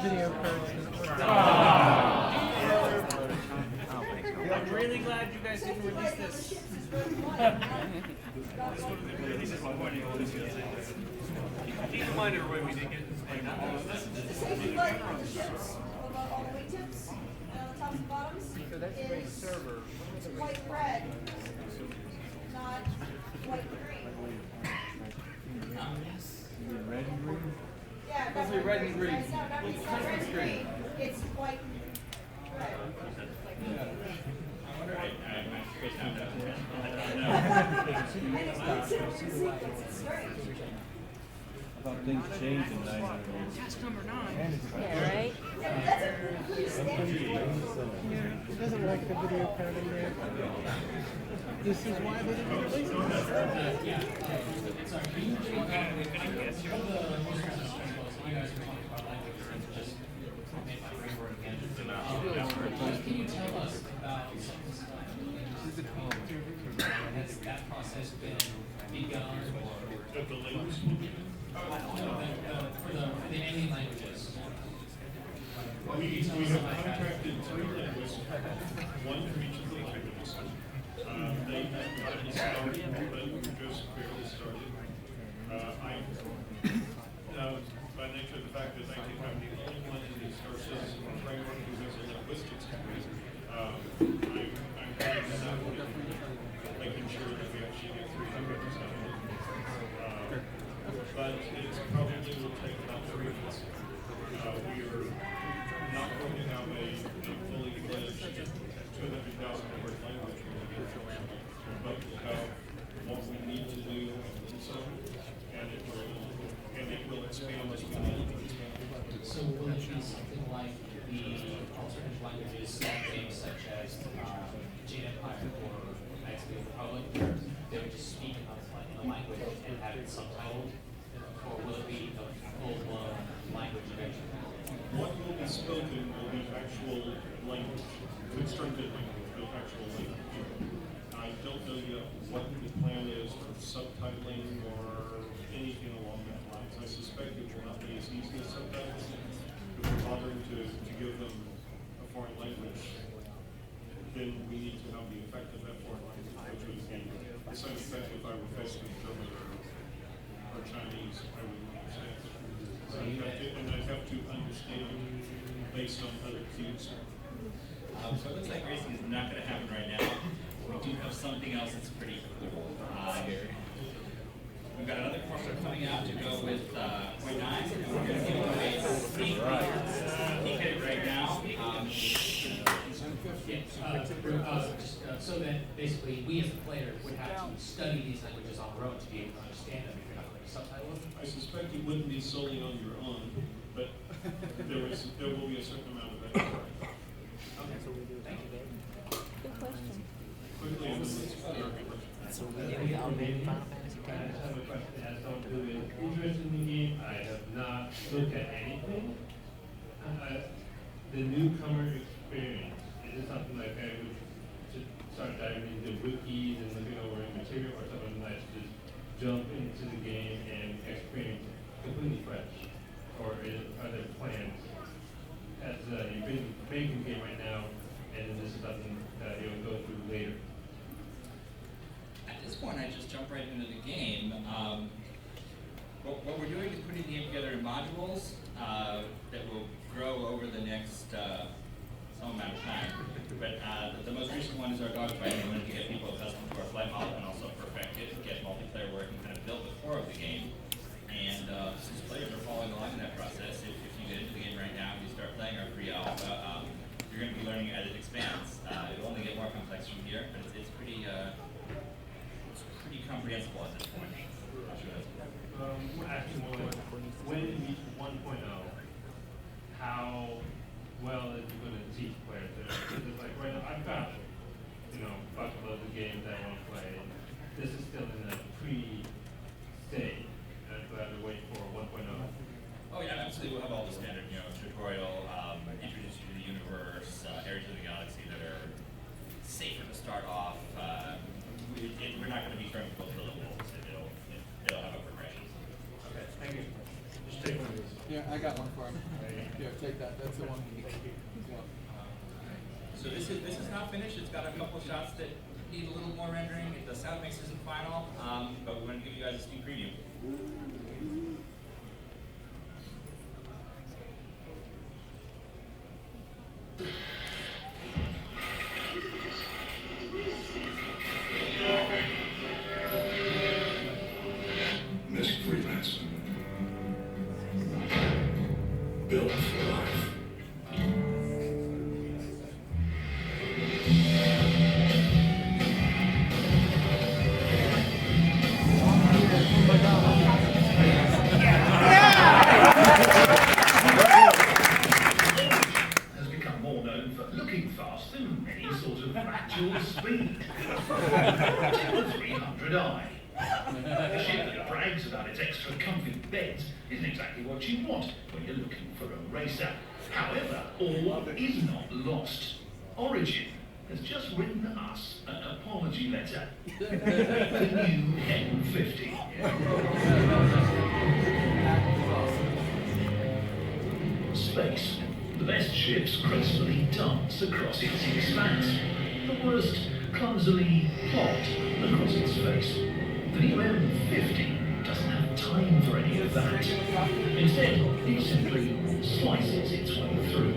Video cards. I'm really glad you guys didn't release this. Keep in mind, everybody, we didn't get this thing. All the wingtips and on the tops and bottoms So that's a great server. is white and red, not white and green. Red and green. Yeah, Supposed to be red and green. No, it's not red and green. It's white and red. It's strange. I thought things changed in 900 years. Test number 9. Yeah, right? Yeah, but that's a pretty standard. It doesn't like the video card in there. This is why they didn't release Can you tell us about has that process been begun or for the alien languages? We have contracted three languages, one for each of the languages. They have gotten started, but we're just barely started. By nature of the fact that I think I'm the only one in the Star Citizen framework who has a linguistics degree, I'm making sure that we actually get 300 but it probably will take about 3 months. We are not going to have a fully fledged 200,000 word language, but we'll have what we need to do and some, and it will expand as we need. So will it be something like the alternative languages, things such as Jade Empire or Knights of the Old Republic, where they would just speak in a language and have it subtitled? Or will it be a full-blown language eventually? What will be spoken will be actual language, constructed language, but actual language. I don't know yet what the plan is for subtitling or anything along that lines. I suspect it will not be as easy as subtitling. If we're bothering to give them a foreign language, then we need to have the effect of that foreign language, which would be the same effect if I were facing German or Chinese, I would understand. So I'd have to understand based on other cues. So it looks like racing is not going to happen right now. We do have something else that's pretty cool here. We've got another course coming out to go with .9, and we're going to give away a sneak peek at it right now. So that basically we as a player would have to study these languages on our own to be able to understand them if you're not going to subtitle them. I suspect it wouldn't be solely on your own, but there will be a certain amount of extra. Thank you. Good question. Quickly, and then let's clear the question. I have a question that has something to do with interest in the game. I have not looked at anything. The newcomer experience, is it something like I would just start diving into wikis and looking over material, or something like just jump into the game and experience it completely fresh? Or are there plans as you've been making the game right now, and this is something that you'll go through later? At this point, I just jump right into the game. What we're doing is putting the game together in modules that will grow over the next some amount of time. But the most recent one is our dogfight. We wanted to get people accustomed to our flight model and also perfect it, get multiplayer work, and kind of build the core of the game. And since players are following along in that process, if you get into the game right now and you start playing our free alpha, you're going to be learning as it expands. It'll only get more complex from here, but it's pretty comprehensible at this point. Actually, when you reach 1.0, how well is it going to teach players? Because it's like, right now, I've got, buckloads of games I want to play. This is still in the pre-stage. I have to wait for 1.0. Oh yeah, absolutely. We'll have all the standard, tutorial, introduce you to the universe, areas of the galaxy that are safer to start off. We're not going to be throwing people to the wolves. It'll have a progression. Okay. Yeah, I got one for him. Here, take that. That's the one. Yeah. So this is not finished. It's got a couple of shots that need a little more rendering. The sound mix isn't final, but we're going to give you guys a sneak preview. Miss Freelance. Built for life. Has become more known for looking fast than any sort of actual speed. 300i. A ship that brags about its extra comfy beds isn't exactly what you want when you're looking for a racer. However, all is not lost. Origin has just written us an apology letter. The new N50. Space. The best ships gracefully dance across its expanse. The worst clumsily plod across its face. The new M50 doesn't have time for any of that. Instead, it simply slices its way through.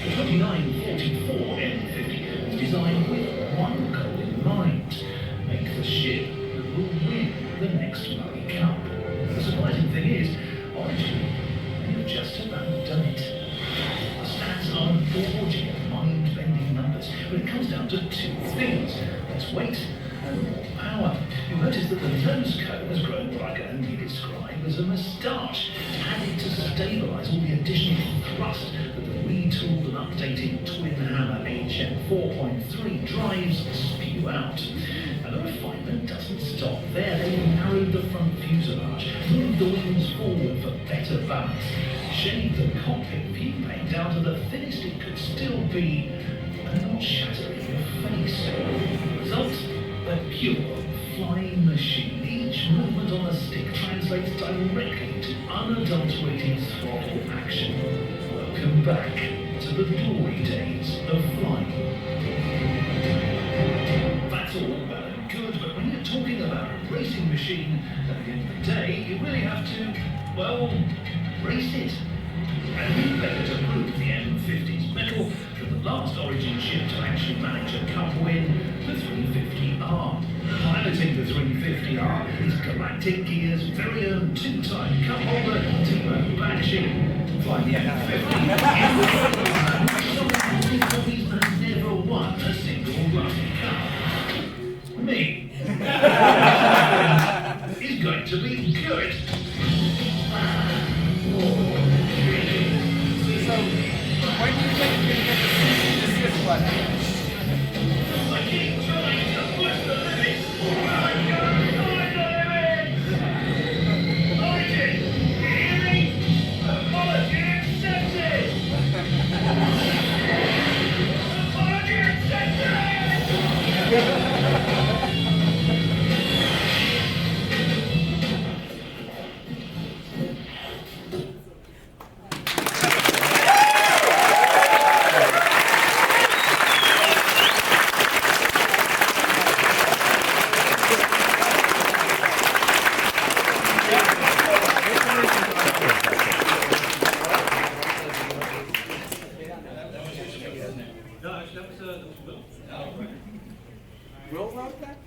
The 2944 M50 is designed with one goal in mind: make the ship that will win the next Murray Cup. The surprising thing is, Origin may have just about done it. The stats are gorging of mind-bending numbers, but it comes down to two things: less weight and more power. You'll notice that the nose cone has grown what I can only describe as a moustache, added to stabilise all the additional thrust that the retooled and updated twin hammer HM 4.3 drives spew out. And the refinement doesn't stop there. They've narrowed the front fuselage, moved the wings forward for better balance, shaved the cockpit view paint down to the thinnest it could still be, and not shatter in your face. Result? A pure flying machine. Each movement on the stick translates directly to unadulterated throttle action. Welcome back to the glory days of flying. That's all well and good, but when you're talking about a racing machine, at the end of the day, you really have to, well, race it. And who better to prove the M50's mettle than the last Origin ship to actually manage a Cup win, the 350R. Piloting the 350R is Galactic Gear's very own two-time Cup holder, Timo Bakshi. Flying the M50, someone has never won a single Russian Cup. Me. Is going to be good. So, when do you think you're going to get the cease and desist letter? I keep trying to push the limits. I can't find the limits. Origin, you hear me? Apology accepted. Apology accepted. No, actually, that was Will. Will wrote that?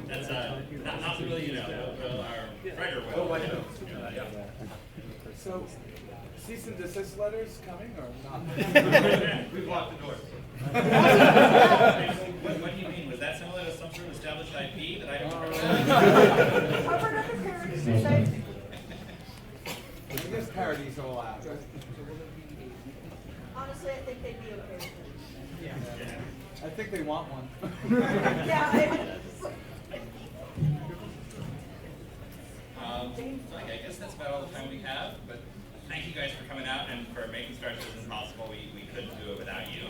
That's not really, Will, our writer Will. Yeah. So, cease and desist letters coming or not? We've locked the doors. What do you mean? Was that similar to some sort of established IP that I don't remember? Covered up the parents, you say? I guess parodies are allowed. Honestly, I think they'd be okay with it. Yeah. I think they want one. Yeah. So I guess that's about all the time we have, but thank you guys for coming out and for making Star Citizen possible. We couldn't do it without you.